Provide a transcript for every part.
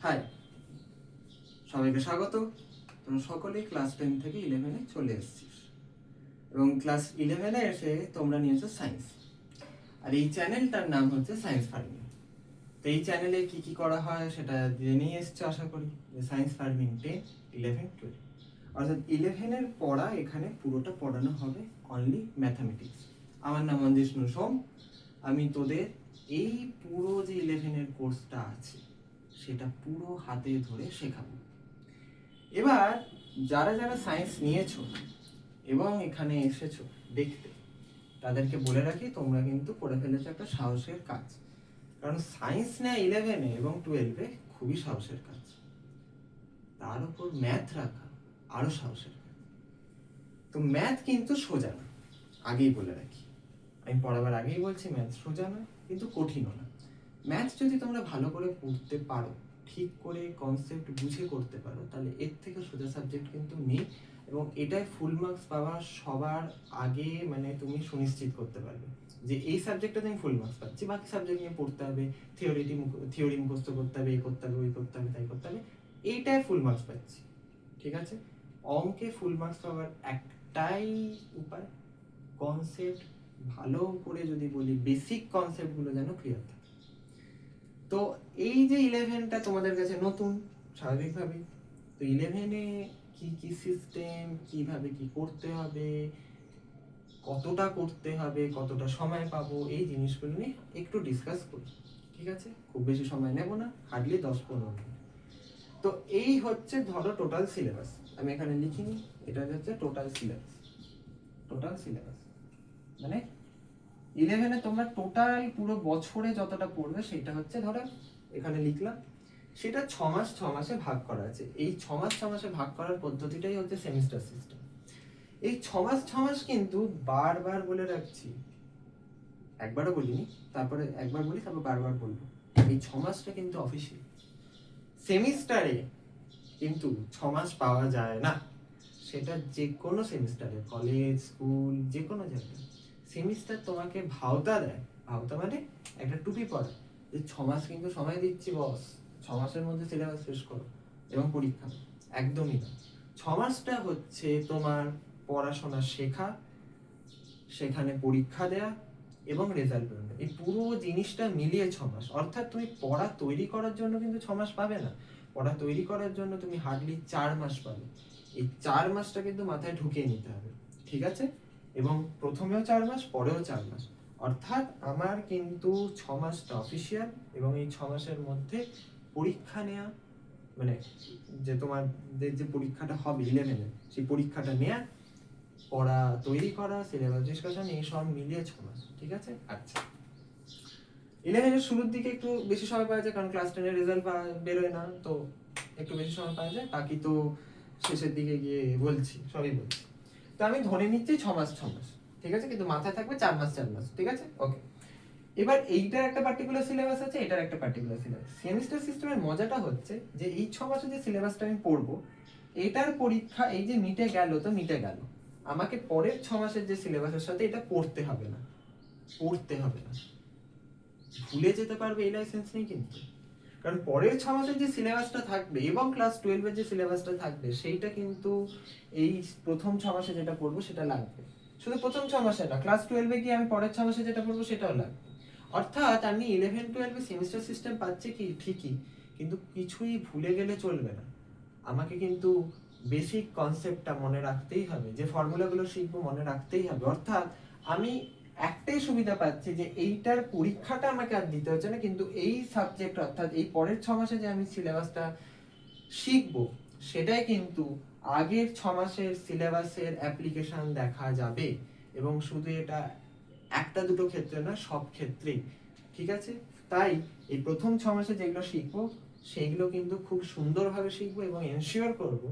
High, সবাইকে স্বাগত। তোমরা সকলেই ক্লাস 10 থেকে 11-এ চলে এসেছিস এবং ক্লাস 11-এ এসে তোমরা নিয়েছো সায়েন্স। আর এই চ্যানেলটার নাম হচ্ছে সায়েন্স ফার্মিং। তো এই চ্যানেলে কি কি করা হয় সেটা জেনেই এসছো আশা করি, যে সায়েন্স ফার্মিং 10, 11, 12, অর্থাৎ 11-এর পড়া এখানে পুরোটা পড়ানো হবে অনলি ম্যাথামেটিক্স। আমার নাম অঞ্জিষ্ণু সোম। আমি তোদের এই পুরো যে 11-এর কোর্সটা আছে সেটা পুরো হাতে ধরে শেখাবো। এবার যারা যারা সায়েন্স নিয়েছো এবং এখানে এসেছো দেখতে, তাদেরকে বলে রাখি তোমরা কিন্তু করে ফেলেছো একটা সাহসের কাজ। কারণ সায়েন্স নেয় 11-এ এবং 12-এ খুবই সাহসের কাজ, তার উপর ম্যাথ রাখা আরো সাহসের কাজ। তো ম্যাথ কিন্তু সোজা না, আগেই বলে রাখি, আমি পড়াবার আগেই বলছি ম্যাথ সোজা না কিন্তু কঠিনও না। ম্যাথ যদি তোমরা ভালো করে পড়তে পারো, ঠিক করে কনসেপ্ট বুঝে করতে পারো, তাহলে এর থেকে সোজা সাবজেক্ট কিন্তু নেই এবং এটাই ফুল মার্কস পাওয়া সবার আগে মানে তুমি সুনিশ্চিত করতে পারবে যে এই সাবজেক্টটাতে আমি ফুল মার্কস পাচ্ছি। বাকি সাবজেক্ট নিয়ে পড়তে হবে, থিওরি মুখস্থ করতে হবে, এই করতে হবে, ওই করতে হবে, তাই করতে হবে, এইটাই ফুল মার্কস পাচ্ছি। ঠিক আছে, অঙ্কে ফুল মার্কস পাওয়ার একটাই উপায়, কনসেপ্ট ভালো করে যদি বলি বেসিক কনসেপ্টগুলো যেন ক্লিয়ার থাকে। তো এই যে 11টা তোমাদের কাছে নতুন স্বাভাবিকভাবেই, তো 11-এ কি কি সিস্টেম, কিভাবে কি করতে হবে, কতটা করতে হবে, কতটা সময় পাবো, এই জিনিসগুলো নিয়ে একটু ডিসকাস করি। ঠিক আছে, খুব বেশি সময় নেব না, হার্ডলি 10-15 মিনিট। তো এই হচ্ছে ধরো টোটাল সিলেবাস, আমি এখানে লিখিনি, এটা হচ্ছে টোটাল সিলেবাস। টোটাল সিলেবাস মানে 11-এ তোমরা টোটাল পুরো বছরে যতটা পড়বে সেটা হচ্ছে ধরো এখানে লিখলাম, সেটা 6 মাস 6 মাসে ভাগ করা আছে। এই 6 মাস 6 মাসে ভাগ করার পদ্ধতিটাই হচ্ছে সেমিস্টার সিস্টেম। এই 6 মাস 6 মাস কিন্তু বারবার বলে রাখছি, একবারও বলিনি, তারপরে একবার বলি তারপর বারবার বলবো, এই 6 মাসটা কিন্তু অফিসিয়াল। সেমিস্টারে কিন্তু 6 মাস পাওয়া যায় না, সেটা যে কোনো সেমিস্টারে, কলেজ স্কুল যে কোনো জায়গায় সেমিস্টার তোমাকে ভাওতা দেয়। ভাওতা মানে একটা টুপি পরে যে 6 মাস কিন্তু সময় দিচ্ছি বস, 6 মাসের মধ্যে সিলেবাস শেষ করো এবং পরীক্ষা। একদমই না, 6 মাসটা হচ্ছে তোমার পড়াশোনা শেখা, সেখানে পরীক্ষা দেয়া এবং রেজাল্ট বেরোনো, এই পুরো জিনিসটা মিলিয়ে 6 মাস। অর্থাৎ তুমি পড়া তৈরি করার জন্য কিন্তু 6 মাস পাবে না, পড়া তৈরি করার জন্য তুমি হার্ডলি 4 মাস পাবে। এই 4 মাসটা কিন্তু মাথায় ঢুকিয়ে নিতে হবে, ঠিক আছে? এবং প্রথমেও 4 মাস, পরেও 4 মাস, অর্থাৎ আমার কিন্তু 6 মাসটা অফিসিয়াল এবং এই 6 মাসের মধ্যে পরীক্ষা নেয়া, মানে যে তোমাদের যে পরীক্ষাটা হবে 11-এ, সেই পরীক্ষাটা নেয়া, পড়া তৈরি করা, সিলেবাস ডিসকাশন, এই সব মিলিয়ে 6 মাস। ঠিক আছে? আচ্ছা, 11-এর শুরুর দিকে একটু বেশি সময় পাওয়া যায় কারণ ক্লাস 10-এর রেজাল্ট বেরোয় না, তো একটু বেশি সময় পাওয়া যায়, বাকি তো শেষের দিকে গিয়ে বলছি, সবই বলছি। তো আমি ধরে নিচ্ছি 6 মাস 6 মাস, ঠিক আছে, কিন্তু মাথায় থাকবে 4 মাস 4 মাস। ঠিক আছে, ওকে। এবার এইটার একটা পার্টিকুলার সিলেবাস আছে, এটার একটা পার্টিকুলার সিলেবাস। সেমিস্টার সিস্টেমের মজাটা হচ্ছে যে এই 6 মাসে যে সিলেবাসটা আমি পড়বো, এটার পরীক্ষা এই যে মিটে গেল তো মিটে গেল, আমাকে পরের 6 মাসের যে সিলেবাসের সাথে এটা পড়তে হবে না, পড়তে হবে না। ভুলে যেতে পারবে এই লাইসেন্স নেই কিন্তু, কারণ পরের 6 মাসের যে সিলেবাসটা থাকবে এবং ক্লাস 12-এর যে সিলেবাসটা থাকবে সেইটা কিন্তু এই প্রথম 6 মাসে যেটা পড়বো সেটা লাগবে। শুধু প্রথম 6 মাসে না, ক্লাস 12-এ গিয়ে আমি পরের 6 মাসে যেটা পড়বো সেটাও লাগবে। অর্থাৎ আমি 11-12-এ সেমিস্টার সিস্টেম পাচ্ছি কি ঠিকই, কিন্তু কিছুই ভুলে গেলে চলবে না। আমাকে কিন্তু বেসিক কনসেপ্টটা মনে রাখতেই হবে, যে ফর্মুলাগুলো শিখবো মনে রাখতেই হবে। অর্থাৎ আমি একটাই সুবিধা পাচ্ছি যে এইটার পরীক্ষাটা আমাকে আর দিতে হচ্ছে না, কিন্তু এই সাবজেক্ট অর্থাৎ এই পরের 6 মাসে যে আমি সিলেবাসটা শিখবো সেটাই কিন্তু আগের 6 মাসের সিলেবাসের অ্যাপ্লিকেশন দেখা যাবে, এবং শুধু এটা একটা দুটো ক্ষেত্রে না, সব ক্ষেত্রেই। ঠিক আছে, তাই এই প্রথম 6 মাসে যেগুলো শিখবো সেইগুলো কিন্তু খুব সুন্দরভাবে শিখবো এবং এনশিওর করব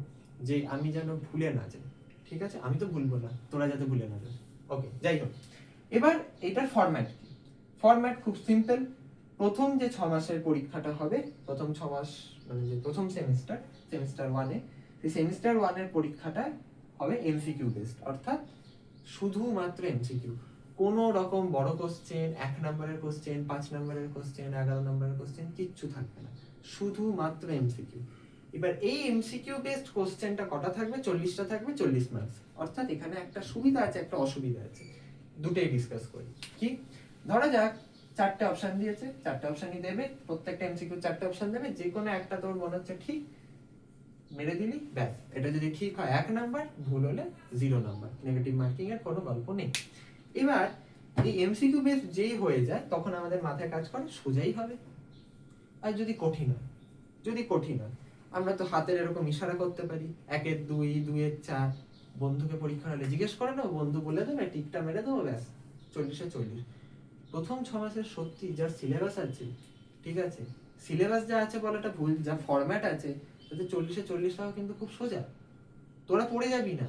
যে আমি যেন ভুলে না যাই। ঠিক আছে, আমি তো ভুলবো না, তোরা যাতে ভুলে না যাস। ওকে, যাই হোক, এবার এটার ফরম্যাট কি? ফরম্যাট খুব সিম্পল। প্রথম যে 6 মাসের পরীক্ষাটা হবে, প্রথম 6 মাস মানে যে প্রথম সেমিস্টার, সেমিস্টার 1-এ, সেই সেমিস্টার 1-এর পরীক্ষাটা হবে এমসিকিউ বেসড, অর্থাৎ শুধুমাত্র এমসিকিউ। কোনো রকম বড় কোশ্চেন, 1 নম্বরের কোশ্চেন, 5 নম্বরের কোশ্চেন, 11 নম্বরের কোশ্চেন কিচ্ছু থাকবে না। শুধুমাত্র এমসিকিউ। এবার এই এমসিকিউ বেসড কোশ্চেনটা কটা থাকবে? 40টা থাকবে, 40 মার্কস। অর্থাৎ এখানে একটা সুবিধা আছে, একটা অসুবিধা আছে, দুটোই ডিসকাস করি। কি? ধরা যাক 4টে অপশন দিয়েছে, 4টে অপশনই দেবে, প্রত্যেকটা এমসিকিউ 4টে অপশন দেবে, যে কোনো একটা তোর মনে হচ্ছে ঠিক, মেরে দিলি, ব্যাস। এটা যদি ঠিক হয় 1 নাম্বার, ভুল হলে 0 নাম্বার, নেগেটিভ মার্কিং এর কোনো গল্প নেই। এবার এই এমসিকিউ বেস যেই হয়ে যায় তখন আমাদের মাথায় কাজ করে সোজাই হবে। আর যদি কঠিন হয়, আমরা তো হাতের এরকম ইশারা করতে পারি, 1-এর 2, 2-এর 4, বন্ধুকে পরীক্ষা হলে জিজ্ঞেস করে নেবো, বন্ধু বলে দেবে, টিকটা মেরে দেবো, ব্যাস 40-এ 40। প্রথম 6 মাসের সত্যি যার সিলেবাস আছে, ঠিক আছে, সিলেবাস যা আছে বলাটা ভুল, যা ফরম্যাট আছে তাতে 40-এ 40টাও কিন্তু খুব সোজা, তোরা পড়ে যাবি না।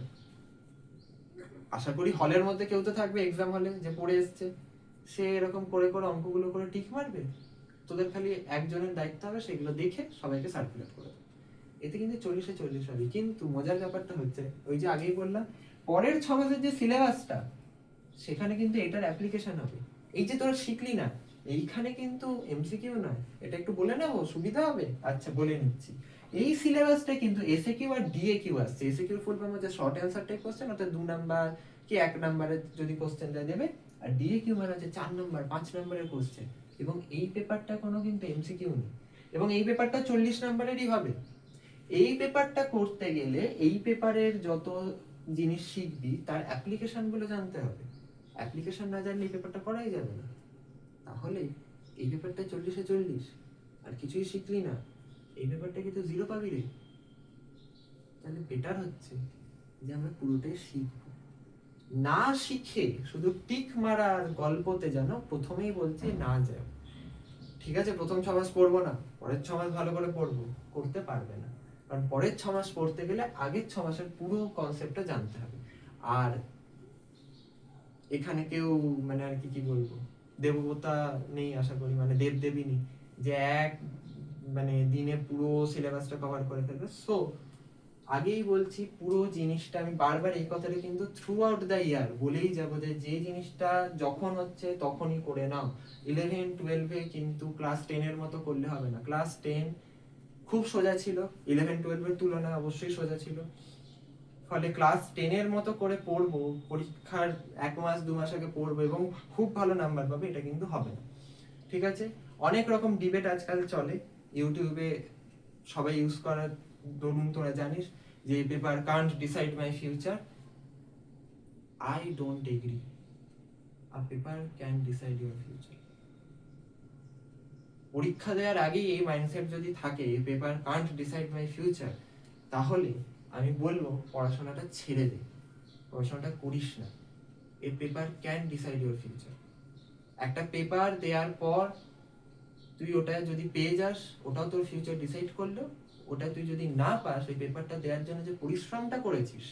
আশা করি হলের মধ্যে কেউ তো থাকবে এক্সাম হলে যে পড়ে এসছে, সে এরকম করে করে অঙ্কগুলো করে টিক মারবে। তোদের খালি একজনের দায়িত্ব হবে সেগুলো দেখে সবাইকে সার্কুলেট করে দেবে। এতে কিন্তু 40-এ 40 হবে। কিন্তু মজার ব্যাপারটা হচ্ছে, ওই যে আগেই বললাম, পরের 6 মাসের যে সিলেবাসটা, সেখানে কিন্তু এটার অ্যাপ্লিকেশন হবে। এই যে তোরা শিখলি না, এইখানে কিন্তু এমসিকিউ নয়। এটা একটু বলে নেবো, সুবিধা হবে? আচ্ছা, বলে নিচ্ছি। এই সিলেবাসটা কিন্তু এসএকিউ আর ডিএকিউ আসছে। এসএকিউ ফুল ফর্ম হচ্ছে শর্ট অ্যান্সার টাইপ কোশ্চেন, অর্থাৎ 2 নাম্বার কি 1 নাম্বারের যদি কোশ্চেন দেবে, আর ডিএকিউ মানে হচ্ছে 4 নাম্বার 5 নাম্বারের কোশ্চেন। এবং এই পেপারটা কোনো কিন্তু এমসিকিউ নেই, এবং এই পেপারটা 40 নাম্বারেরই হবে। এই পেপারটা করতে গেলে এই পেপারের যত জিনিস শিখবি তার অ্যাপ্লিকেশন গুলো জানতে হবে। অ্যাপ্লিকেশন না জানলে এই পেপারটা করাই যাবে না। তাহলে এই পেপারটা 40-এ 40, আর কিছুই শিখলি না, এই পেপারটা কিন্তু 0 পাবি রে। তাহলে বেটার হচ্ছে যে আমরা পুরোটাই শিখবো, না শিখে শুধু টিক মারার গল্পতে যেন প্রথমেই বলছি না যায়। ঠিক আছে, প্রথম 6 মাস পড়বো না, পরের 6 মাস ভালো করে পড়বো, করতে পারবে না। কারণ পরের 6 মাস পড়তে গেলে আগের 6 মাসের পুরো কনসেপ্টটা জানতে হবে। আর এখানে কেউ মানে আর কি বলবো, দেবতা নেই আশা করি, মানে দেব দেবী নেই যে এক মানে দিনে পুরো সিলেবাসটা কভার করে ফেলবে। সো আগেই বলছি, পুরো জিনিসটা আমি বারবার এই কথাটা কিন্তু থ্রু আউট দ্য ইয়ার বলেই যাবো, যে যে জিনিসটা যখন হচ্ছে তখনই করে নাও। 11-12-এ কিন্তু ক্লাস 10-এর মতো করলে হবে না। ক্লাস 10 খুব সোজা ছিল, 11-12-এর তুলনায় অবশ্যই সোজা ছিল। ফলে ক্লাস 10-এর মতো করে পড়বো, পরীক্ষার 1 মাস 2 মাস আগে পড়বো এবং খুব ভালো নাম্বার পাবে, এটা কিন্তু হবে না। ঠিক আছে, অনেক রকম ডিবেট আজকাল চলে ইউটিউবে, সবাই ইউজ করার দরুন তোরা জানিস যে paper can't decide my future. I don't agree. A paper can decide your future. পরীক্ষা দেওয়ার আগেই এই মাইন্ডসেট যদি থাকে, paper can't decide my future, তাহলে আমি বলবো পড়াশোনাটা ছেড়ে দে, পড়াশোনাটা করিস না। A paper can decide your future. একটা পেপার দেওয়ার পর তুই ওটা যদি পেয়ে যাস, ওটাও তোর ফিউচার ডিসাইড করলো। ওটা তুই যদি না পাস, ওই পেপারটা দেওয়ার জন্য যে পরিশ্রমটা করেছিস,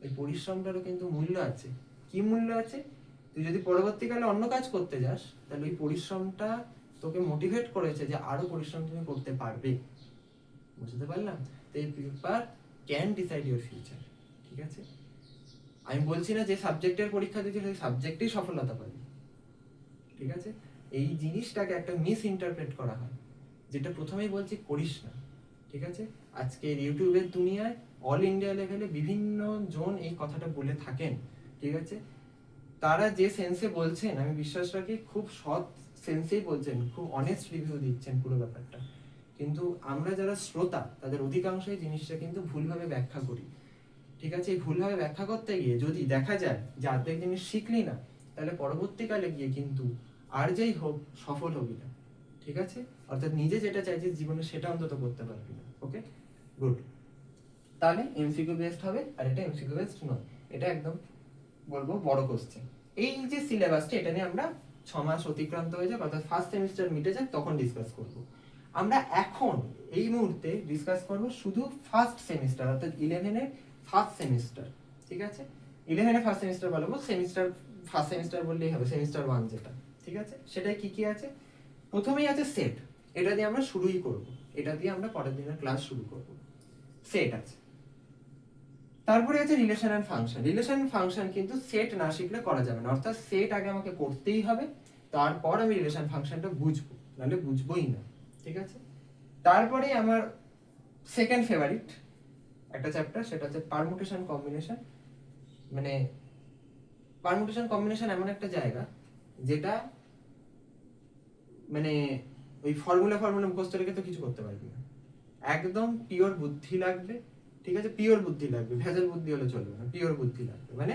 ওই পরিশ্রমটারও কিন্তু মূল্য আছে। কি মূল্য আছে? তুই যদি পরবর্তীকালে অন্য কাজ করতে যাস, তাহলে ওই পরিশ্রমটা তোকে মোটিভেট করেছে যে আরো পরিশ্রম তুমি করতে পারবে। বুঝতে পারলাম? তো এই paper can decide your future. ঠিক আছে, আমি বলছি না যে সাবজেক্টের পরীক্ষা দিচ্ছিস ওই সাবজেক্টেই সফলতা পাবি। ঠিক আছে, এই জিনিসটাকে একটা মিস ইন্টারপ্রেট করা হয়, যেটা প্রথমেই বলছি করিস না। ঠিক আছে, আজকে ইউটিউবের দুনিয়ায় অল ইন্ডিয়া লেভেলে বিভিন্ন জন এই কথাটা বলে থাকেন। ঠিক আছে, তারা যে সেন্সে বলছেন আমি বিশ্বাস রাখি খুব সৎ সেন্সেই বলছেন, খুব অনেস্ট রিভিউ দিচ্ছেন পুরো ব্যাপারটা। কিন্তু আমরা যারা শ্রোতা তাদের অধিকাংশই জিনিসটা কিন্তু ভুলভাবে ব্যাখ্যা করি। ঠিক আছে, এই ভুলভাবে ব্যাখ্যা করতে গিয়ে যদি দেখা যায় যে অর্ধেক জিনিস শিখলি না, তাহলে পরবর্তীকালে গিয়ে কিন্তু আর যাই হোক সফল হবি না। ঠিক আছে, অর্থাৎ নিজে যেটা চাইছিস জীবনে সেটা অন্তত করতে পারবি না। ওকে, গুড। তাহলে এমসিকিউ বেসড হবে, আর এটা এমসিকিউ বেসড নয়, এটা একদম বলবো বড় কোশ্চেন। এই যে সিলেবাসটা, এটা নিয়ে আমরা 6 মাস অতিক্রান্ত হয়ে যাক, অর্থাৎ ফার্স্ট সেমিস্টার মিটে যাক, তখন ডিসকাস করব। আমরা এখন এই মুহূর্তে ডিসকাস করব শুধু ফার্স্ট সেমিস্টার, অর্থাৎ 11-এর ফার্স্ট সেমিস্টার। ঠিক আছে, 11-এর ফার্স্ট সেমিস্টার বলবো, সেমিস্টার ফার্স্ট সেমিস্টার বললেই হবে, সেমিস্টার 1 যেটা। ঠিক আছে, সেটাই কি কি আছে? প্রথমেই আছে সেট, এটা দিয়ে আমরা শুরুই করব, এটা দিয়ে আমরা পরের দিনের ক্লাস শুরু করব। সেট আছে, তারপরে আছে relation and function. Relation and function কিন্তু সেট না শিখলে করা যাবে না, অর্থাৎ সেট আগে আমাকে করতেই হবে, তারপর আমি রিলেশন ফাংশনটা বুঝবো, নাহলে বুঝবোই না। ঠিক আছে, তারপরে আমার সেকেন্ড ফেভারিট একটা চ্যাপ্টার, সেটা হচ্ছে পারমুটেশন কম্বিনেশন। মানে পারমুটেশন কম্বিনেশন এমন একটা জায়গা যেটা মানে ওই ফর্মুলা মুখস্থ রেখে তো কিছু করতে পারবি না, একদম পিওর বুদ্ধি লাগবে, ঠিক আছে? পিওর বুদ্ধি লাগবে, ভেজাল বুদ্ধি হলে চলবে না, পিওর বুদ্ধি লাগবে মানে।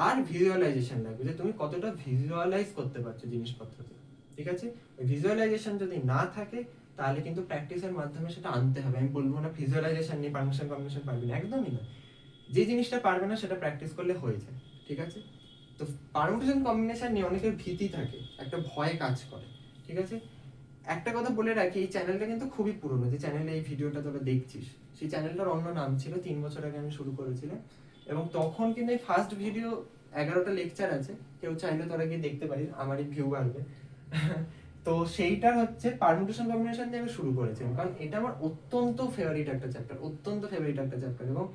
আর ভিজুয়ালাইজেশন লাগবে, যে তুমি কতটা ভিজুয়ালাইজ করতে পারছো জিনিসপত্রকে, ঠিক আছে? ওই ভিজুয়ালাইজেশন যদি না থাকে তাহলে কিন্তু প্র্যাকটিসের মাধ্যমে সেটা আনতে হবে। আমি বলবো না ভিজুয়ালাইজেশন নিয়ে পারমিশন কম্বিনেশন পারবি না, একদমই না। যে জিনিসটা পারবে না সেটা প্র্যাকটিস করলে হয়ে যায়, ঠিক আছে? তো পারমিশন কম্বিনেশন নিয়ে অনেকের ভীতি থাকে, একটা ভয় কাজ করে, ঠিক আছে? একটা কথা বলে রাখি, এই চ্যানেলটা কিন্তু খুবই পুরনো, যে চ্যানেলে এই ভিডিওটা তোরা দেখছিস সেই চ্যানেলটার অন্য নাম ছিল, 3 বছর আগে আমি শুরু করেছিলাম। এবং তখন কিন্তু এই ফার্স্ট ভিডিও 11টা লেকচার আছে, কেউ চাইলে তোরা গিয়ে দেখতে পারিস, আমারই ভিউ বাড়বে। তো সেইটা হচ্ছে পারমুটেশন কম্বিনেশন দিয়ে আমি শুরু করেছিলাম, কারণ এটা আমার অত্যন্ত ফেভারিট একটা চ্যাপ্টার, অত্যন্ত ফেভারিট একটা চ্যাপ্টার, এবং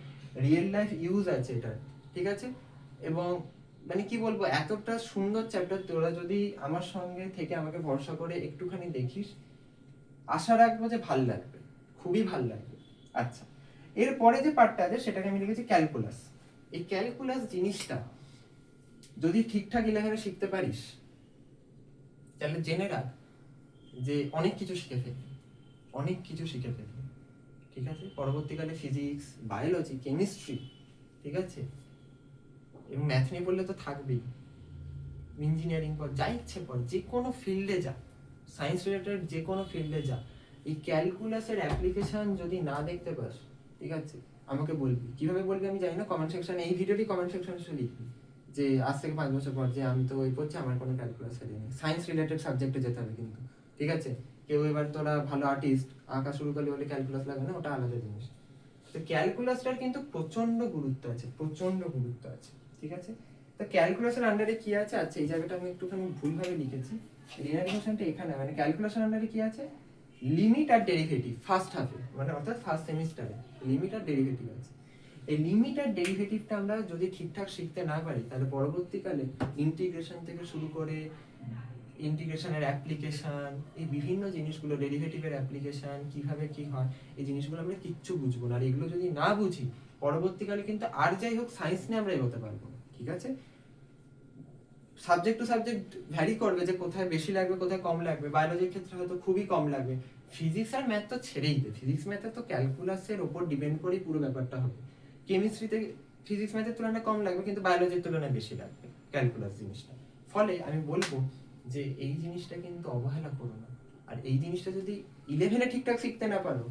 রিয়েল লাইফ ইউজ আছে এটা, ঠিক আছে? এবং মানে কি বলবো, এতটা সুন্দর চ্যাপ্টার, তোরা যদি আমার সঙ্গে থেকে আমাকে ভরসা করে একটুখানি দেখিস, আশা রাখবো যে ভাল লাগবে, খুবই ভাল লাগবে। আচ্ছা, এরপরে যে পার্টটা আছে সেটাকে আমি লিখেছি ক্যালকুলাস। এই ক্যালকুলাস জিনিসটা যদি ঠিকঠাক 11-এ শিখতে পারিস তাহলে জেনে রাখ যে অনেক কিছু শিখে ফেলবি, অনেক কিছু শিখে ফেলবি, ঠিক আছে? পরবর্তীকালে ফিজিক্স, বায়োলজি, কেমিস্ট্রি, ঠিক আছে, এবং ম্যাথ নিয়ে পড়লে তো থাকবেই, ইঞ্জিনিয়ারিং পর, যা ইচ্ছে পর, যে কোনো ফিল্ডে যা, সায়েন্স রিলেটেড যে কোনো ফিল্ডে যা, এই ক্যালকুলাসের অ্যাপ্লিকেশন যদি না দেখতে পাস, ঠিক আছে, আমাকে বলবি। কিভাবে বলবি আমি জানি না, কমেন্ট সেকশনে, এই ভিডিওটি কমেন্ট সেকশনে এসে লিখবি যে আজ থেকে 5 বছর পর যে আমি তো ওই পড়ছি, আমার কোনো ক্যালকুলাস নেই। সায়েন্স রিলেটেড সাবজেক্টে যেতে হবে কিন্তু, ঠিক আছে? কেউ এবার তোরা ভালো আর্টিস্ট, আঁকা শুরু করলে বলে ক্যালকুলাস লাগবে না, ওটা আলাদা জিনিস। তো ক্যালকুলাসটার কিন্তু প্রচন্ড গুরুত্ব আছে, প্রচন্ড গুরুত্ব আছে, ঠিক আছে? তো ক্যালকুলাসের আন্ডারে কি আছে? আচ্ছা, এই জায়গাটা আমি একটুখানি ভুলভাবে লিখেছি, রিয়ালাইজেশনটা এখানে, মানে ক্যালকুলাসের আন্ডারে কি আছে? লিমিট আর ডেরিভেটিভ ফার্স্ট হাফে, মানে অর্থাৎ ফার্স্ট সেমিস্টারে লিমিট আর ডেরিভেটিভ আছে। এই লিমিট আর ডেরিভেটিভটা আমরা যদি ঠিকঠাক শিখতে না পারি তাহলে পরবর্তীকালে ইন্টিগ্রেশন থেকে শুরু করে ইন্টিগ্রেশনের অ্যাপ্লিকেশন, এই বিভিন্ন জিনিসগুলো, ডেরিভেটিভের অ্যাপ্লিকেশন কিভাবে কি হয়, এই জিনিসগুলো আমরা কিচ্ছু বুঝবো না। আর এগুলো যদি না বুঝি পরবর্তীকালে কিন্তু আর যাই হোক সায়েন্স নিয়ে আমরা এগোতে পারবো না, ঠিক আছে? সাবজেক্ট টু সাবজেক্ট ভ্যারি করবে যে কোথায় বেশি লাগবে কোথায় কম লাগবে, বায়োলজির ক্ষেত্রে হয়তো খুবই কম লাগবে। ফিজিক্স আর ম্যাথ তো ছেড়েই দে, ফিজিক্স ম্যাথে তো ক্যালকুলাসের ওপর ডিপেন্ড করেই পুরো ব্যাপারটা হবে। কেমিস্ট্রিতে ফিজিক্স ম্যাথের তুলনায় কম লাগবে, কিন্তু বায়োলজির তুলনায় বেশি লাগবে ক্যালকুলাস জিনিসটা। ফলে আমি বলবো যে এই জিনিসটা কিন্তু অবহেলা করো না। আর এই জিনিসটা যদি 11-এ ঠিকঠাক শিখতে না পারো,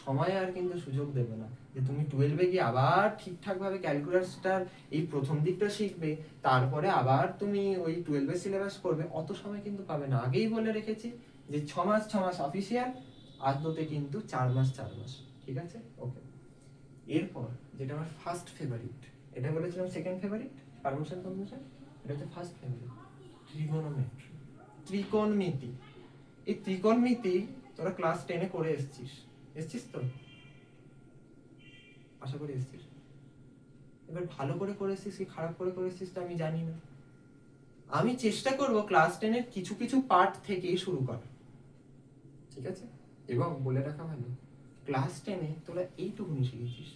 সময় আর কিন্তু সুযোগ দেবে না যে তুমি 12-এ গিয়ে আবার ঠিকঠাকভাবে ক্যালকুলাসটার এই প্রথম দিকটা শিখবে, তারপরে আবার তুমি ওই 12-এর সিলেবাস করবে, অত সময় কিন্তু পাবে না। আগেই বলে রেখেছি যে 6 মাস অফিসিয়াল, আদতে কিন্তু 4 মাস, ঠিক আছে? ওকে। এরপর যেটা আমার ফার্স্ট ফেভারিট, এটা বলেছিলাম সেকেন্ড ফেভারিট পারমিশন কম্বিনেশন, এটা হচ্ছে ফার্স্ট ফেভারিট, ট্রিগোনোমেট্রি, ত্রিকোণমিতি। এই ত্রিকোণমিতি তোরা ক্লাস 10-এ করে এসছিস তো? আশা করি এসছিস। এবার ভালো করে করেছিস কি খারাপ করে করেছিস তো আমি জানি না। আমি চেষ্টা করব ক্লাস 10-এর কিছু কিছু পার্ট থেকেই শুরু করা, ঠিক আছে? এবং বলে রাখা ভালো, ক্লাস 10-এ তোরা এইটুকুনি শিখেছিস,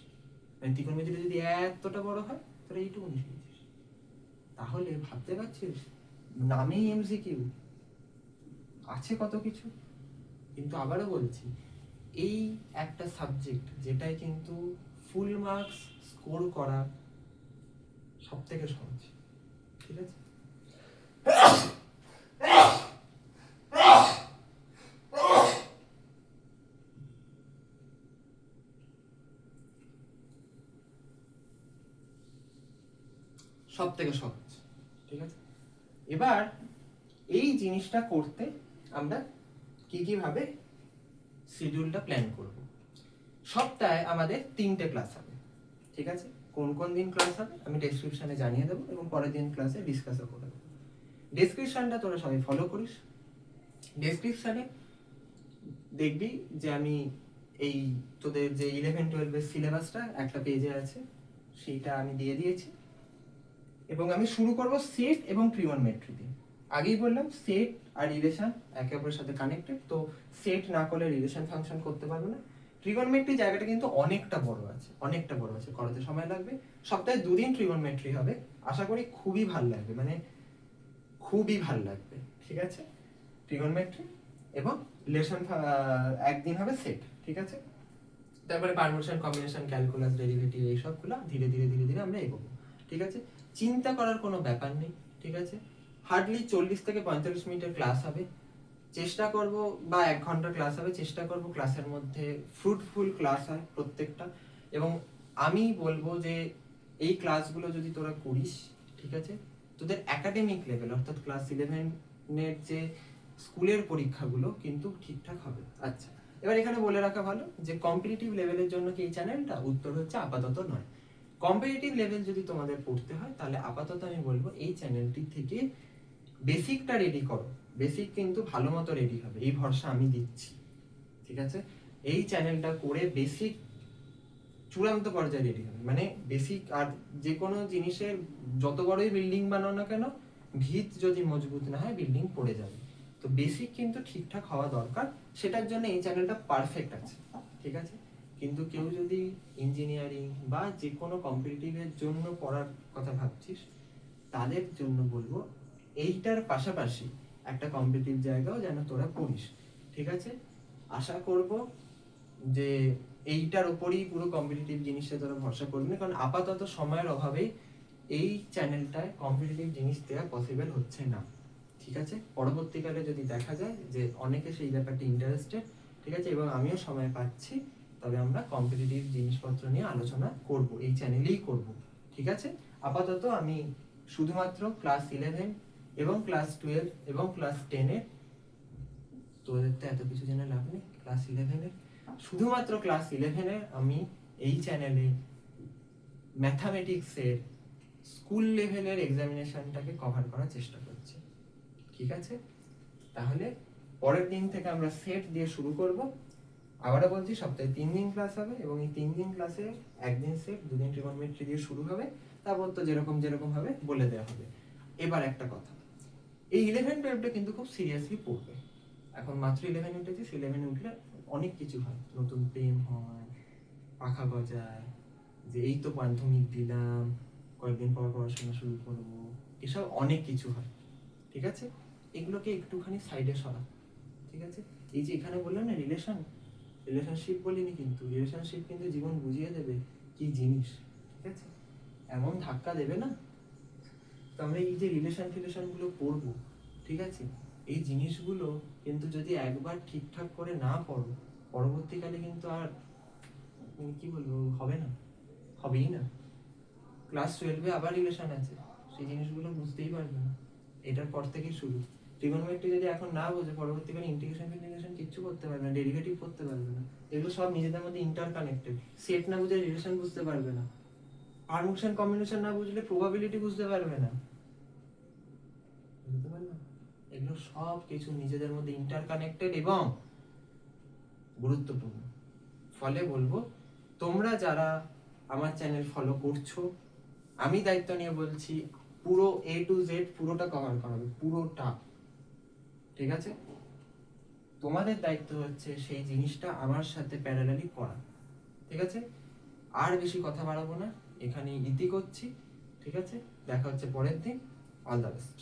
মানে ত্রিকোণমিতিটা যদি এতটা বড় হয় তোরা এইটুকুনি শিখেছিস, তাহলে ভাবতে পারছিস নামেই এমসিকিউ, আছে কত কিছু। কিন্তু আবারও বলছি, এই একটা সাবজেক্ট যেটাই কিন্তু ফুল মার্কস স্কোর করা সব থেকে সহজ, ঠিক আছে? সব থেকে সহজ, ঠিক আছে? এবার এই জিনিসটা করতে আমরা কি কি ভাবে শিডিউলটা প্ল্যান করব। সপ্তাহে আমাদের 3টে ক্লাস হবে, ঠিক আছে? কোন কোন দিন ক্লাস হবে আমি ডেসক্রিপশনে জানিয়ে দেবো, এবং পরের দিন ক্লাসে ডিসকাসও করে দেবো। ডেসক্রিপশনটা তোরা সবাই ফলো করিস। ডেসক্রিপশনে দেখবি যে আমি এই তোদের যে 11-12-এর সিলেবাসটা একটা পেজে আছে, সেইটা আমি দিয়ে দিয়েছি। এবং আমি শুরু করব সেট এবং ট্রিগোনোমেট্রি দিয়ে। আগেই বললাম সেট আর রিলেশন একে অপরের সাথে কানেক্টেড, তো সেট না করলে রিলেশন ফাংশন করতে পারবে না। ট্রিগনমেট্রি জায়গাটা কিন্তু অনেকটা বড় আছে, অনেকটা বড় আছে, করাতে সময় লাগবে। সপ্তাহে 2 দিন ট্রিগনমেট্রি হবে, আশা করি খুবই ভাল লাগবে, মানে খুবই ভাল লাগবে, ঠিক আছে। ট্রিগনমেট্রি এবং রিলেশন একদিন হবে সেট, ঠিক আছে। তারপরে পারমুটেশন, কম্বিনেশন, ক্যালকুলাস, ডেরিভেটিভ এইসবগুলো ধীরে ধীরে ধীরে ধীরে আমরা এগোবো, ঠিক আছে। চিন্তা করার কোনো ব্যাপার নেই, ঠিক আছে। হার্ডলি 40 থেকে 45 মিনিটের ক্লাস হবে, চেষ্টা করব, বা 1 ঘন্টার ক্লাস হবে, চেষ্টা করব ক্লাসের মধ্যে ফ্রুটফুল ক্লাস হয় প্রত্যেকটা। এবং আমি বলবো যে এই ক্লাসগুলো যদি তোরা করিস, ঠিক আছে, তোদের একাডেমিক লেভেল অর্থাৎ ক্লাস 11-এর যে স্কুলের পরীক্ষাগুলো কিন্তু ঠিকঠাক হবে। আচ্ছা, এবার এখানে বলে রাখা ভালো যে কম্পিটিটিভ লেভেলের জন্য কি এই চ্যানেলটা? উত্তর হচ্ছে আপাতত নয়। কম্পিটিটিভ লেভেল যদি তোমাদের পড়তে হয় তাহলে আপাতত আমি বলবো এই চ্যানেলটি থেকে বেসিকটা রেডি করো। বেসিক কিন্তু ভালো মতো রেডি হবে, এই ভরসা আমি দিচ্ছি, ঠিক আছে। এই চ্যানেলটা করে বেসিক চূড়ান্ত পর্যায়ে রেডি হবে, মানে বেসিক। আর যে কোনো জিনিসের যত বড়ই বিল্ডিং বানাও না কেন, ভিত যদি মজবুত না হয় বিল্ডিং পড়ে যাবে। তো বেসিক কিন্তু ঠিকঠাক হওয়া দরকার, সেটার জন্য এই চ্যানেলটা পারফেক্ট আছে, ঠিক আছে। কিন্তু কেউ যদি ইঞ্জিনিয়ারিং বা যে কোনো কম্পিটিটিভের জন্য পড়ার কথা ভাবছিস, তাদের জন্য বলবো এইটার পাশাপাশি একটা কম্পিটিটিভ জায়গাও যেন তোরা পড়িস, ঠিক আছে। আশা করব যে এইটার উপরেই পুরো কম্পিটিটিভ জিনিসটা তোরা ভরসা করবি না, কারণ আপাতত সময়ের অভাবে এই চ্যানেলটায় কম্পিটিটিভ জিনিস দেওয়া পসিবল হচ্ছে না, ঠিক আছে। পরবর্তীকালে যদি দেখা যায় যে অনেকে সেই ব্যাপারটা ইন্টারেস্টেড, ঠিক আছে, এবং আমিও সময় পাচ্ছি, তবে আমরা কম্পিটিটিভ জিনিসপত্র নিয়ে আলোচনা করব, এই চ্যানেলেই করব, ঠিক আছে। আপাতত আমি শুধুমাত্র ক্লাস 11 এবং ক্লাস 12 এবং ক্লাস 10-এর, তোদের তো এত কিছু জেনে লাভ নেই, ক্লাস 11-এর, শুধুমাত্র ক্লাস 11-এর আমি এই চ্যানেলে ম্যাথামেটিক্সের স্কুল লেভেলের এক্সামিনেশনটাকে কভার করার চেষ্টা করছি, ঠিক আছে। তাহলে পরের দিন থেকে আমরা সেট দিয়ে শুরু করব। আবারও বলছি, সপ্তাহে 3 দিন ক্লাস হবে এবং এই 3 দিন ক্লাসে একদিন সেট, 2 দিন ট্রিগোনোমেট্রি দিয়ে শুরু হবে, তারপর তো যেরকম যেরকম হবে বলে দেওয়া হবে। এবার একটা কথা, এই 11-12টা কিন্তু খুব সিরিয়াসলি পড়বে। এখন মাত্র 11 উঠেছে, 11 উঠলে অনেক কিছু হয়, নতুন প্রেম হয়, পাখা গজায়, যে এই তো মাধ্যমিক দিলাম, কয়েকদিন পর পড়াশোনা শুরু করবো, এসব অনেক কিছু হয়, ঠিক আছে। এগুলোকে একটুখানি সাইডে সরা, ঠিক আছে। এই যে এখানে বললাম না রিলেশনশিপ বলিনি, কিন্তু রিলেশনশিপ কিন্তু জীবন বুঝিয়ে দেবে কি জিনিস, ঠিক আছে। এমন ধাক্কা দেবে না, তো আমরা এই যে রিলেশন গুলো পড়বো, ঠিক আছে, এই জিনিসগুলো কিন্তু যদি একবার ঠিকঠাক করে না পড়ো, পরবর্তীকালে কিন্তু আর কি বলবো, হবে না, হবেই না। ক্লাস 12-এ আবার রিলেশন আছে, সেই জিনিসগুলো বুঝতেই পারবে না, এটার পর থেকেই শুরু। ট্রিগোনোমেট্রি যদি এখন না বোঝে, পরবর্তীকালে ইন্টিগ্রেশন কিচ্ছু করতে পারবে না, ডেরিভেটিভ করতে পারবে না, এগুলো সব নিজেদের মধ্যে ইন্টার কানেক্টেড। সেট না বুঝে রিলেশন বুঝতে পারবে না, পারমিশন কম্বিনেশন না বুঝলে প্রবাবিলিটি বুঝতে পারবে না, বুঝতে পারলাম। এগুলো সব কিছু নিজেদের মধ্যে ইন্টার কানেক্টেড এবং গুরুত্বপূর্ণ। ফলে বলবো, তোমরা যারা আমার চ্যানেল ফলো করছো, আমি দায়িত্ব নিয়ে বলছি, পুরো A to Z পুরোটা কভার করাবে, পুরোটা, ঠিক আছে। তোমাদের দায়িত্ব হচ্ছে সেই জিনিসটা আমার সাথে প্যারালালি করা, ঠিক আছে। আর বেশি কথা বাড়াবো না, এখানেই ইতি করছি, ঠিক আছে। দেখা হচ্ছে পরের দিন। All the best.